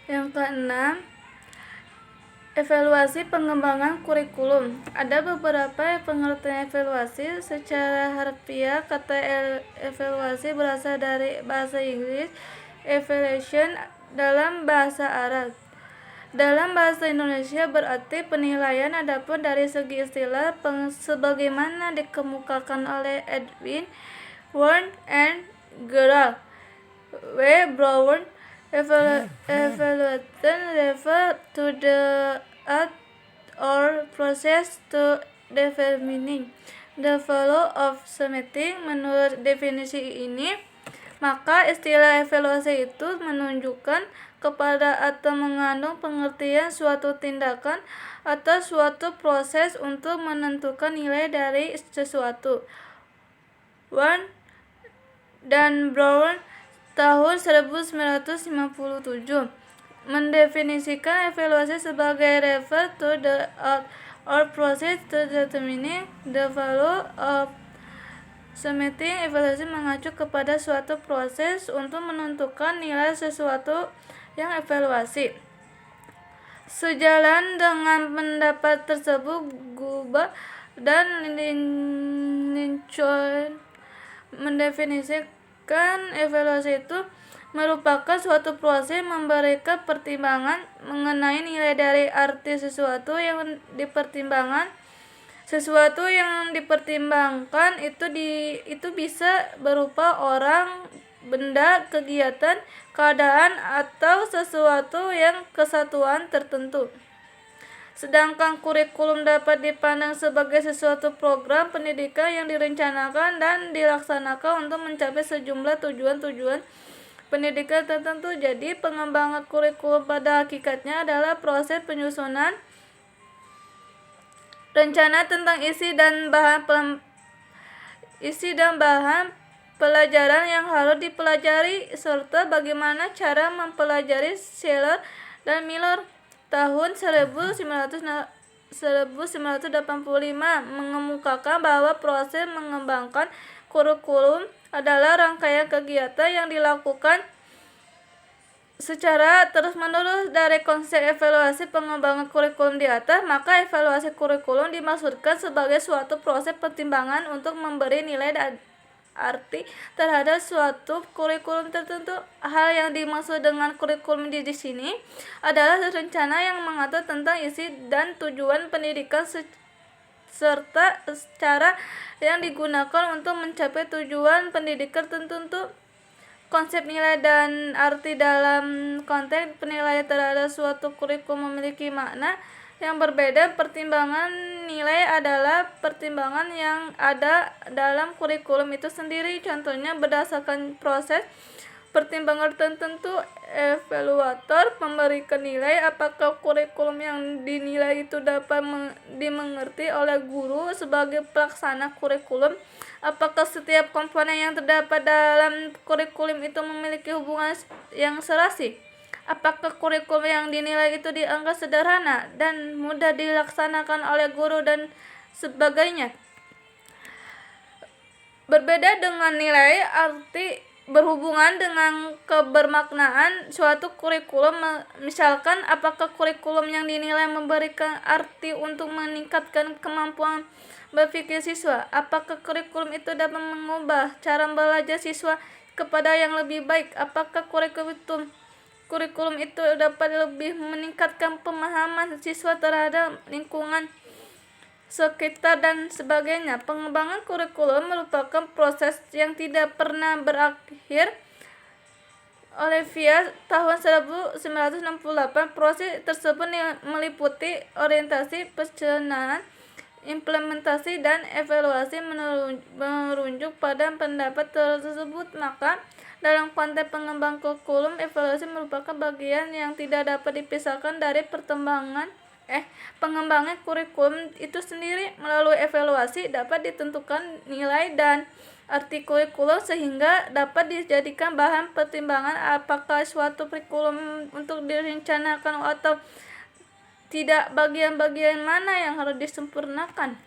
Yang keenam, evaluasi pengembangan kurikulum. Ada beberapa pengertian evaluasi. Secara harfiah, kata evaluasi berasal dari bahasa Inggris evaluation dalam bahasa Arab. Dalam bahasa Indonesia berarti penilaian. Adapun dari segi istilah, sebagaimana dikemukakan oleh Edwin Warren and Gerald W. Brown, evaluation refer to the act or process to determining the value of something. Menurut definisi ini, maka istilah evaluasi itu menunjukkan kepada atau mengandung pengertian suatu tindakan atau suatu proses untuk menentukan nilai dari sesuatu. Warren dan Brown tahun 1957 mendefinisikan evaluasi sebagai refer to the act or process to determining the value of something. Evaluasi mengacu kepada suatu proses untuk menentukan nilai sesuatu yang evaluasi. Sejalan dengan pendapat tersebut, Guba dan Lincoln mendefinisikan evaluasi itu merupakan suatu proses memberikan pertimbangan mengenai nilai dari arti sesuatu yang dipertimbangkan. Sesuatu yang dipertimbangkan itu bisa berupa orang, benda, kegiatan, keadaan, atau sesuatu yang kesatuan tertentu. Sedangkan kurikulum dapat dipandang sebagai sesuatu program pendidikan yang direncanakan dan dilaksanakan untuk mencapai sejumlah tujuan-tujuan pendidikan tertentu. Jadi, pengembangan kurikulum pada hakikatnya adalah proses penyusunan rencana tentang isi dan bahan pelajaran yang harus dipelajari serta bagaimana cara mempelajari. Scheller dan Miller tahun 1985 mengemukakan bahwa proses mengembangkan kurikulum adalah rangkaian kegiatan yang dilakukan secara terus-menerus. Dari konsep evaluasi pengembangan kurikulum di atas, maka evaluasi kurikulum dimaksudkan sebagai suatu proses pertimbangan untuk memberi nilai dan arti terhadap suatu kurikulum tertentu. Hal yang dimaksud dengan kurikulum di sini adalah rencana yang mengatur tentang isi dan tujuan pendidikan serta cara yang digunakan untuk mencapai tujuan pendidikan tertentu. Konsep nilai dan arti dalam konteks penilaian terhadap suatu kurikulum memiliki makna yang berbeda. Pertimbangan nilai adalah pertimbangan yang ada dalam kurikulum itu sendiri. Contohnya, berdasarkan proses pertimbangan tertentu, evaluator memberikan nilai apakah kurikulum yang dinilai itu dapat dimengerti oleh guru sebagai pelaksana kurikulum, apakah setiap komponen yang terdapat dalam kurikulum itu memiliki hubungan yang serasi, apakah kurikulum yang dinilai itu dianggap sederhana dan mudah dilaksanakan oleh guru, dan sebagainya. Berbeda dengan nilai, arti berhubungan dengan kebermaknaan suatu kurikulum. Misalkan, apakah kurikulum yang dinilai memberikan arti untuk meningkatkan kemampuan berpikir siswa, apakah kurikulum itu dapat mengubah cara belajar siswa kepada yang lebih baik, apakah kurikulum itu dapat lebih meningkatkan pemahaman siswa terhadap lingkungan sekitar, dan sebagainya. Pengembangan kurikulum merupakan proses yang tidak pernah berakhir. Olivia tahun 1968. Proses tersebut meliputi orientasi, perencanaan, implementasi, dan evaluasi. Merujuk pada pendapat tersebut, maka dalam konteks pengembangan kurikulum, evaluasi merupakan bagian yang tidak dapat dipisahkan dari pengembangan kurikulum itu sendiri. Melalui evaluasi dapat ditentukan nilai dan arti kurikulum sehingga dapat dijadikan bahan pertimbangan apakah suatu kurikulum untuk direncanakan atau tidak, bagian-bagian mana yang harus disempurnakan.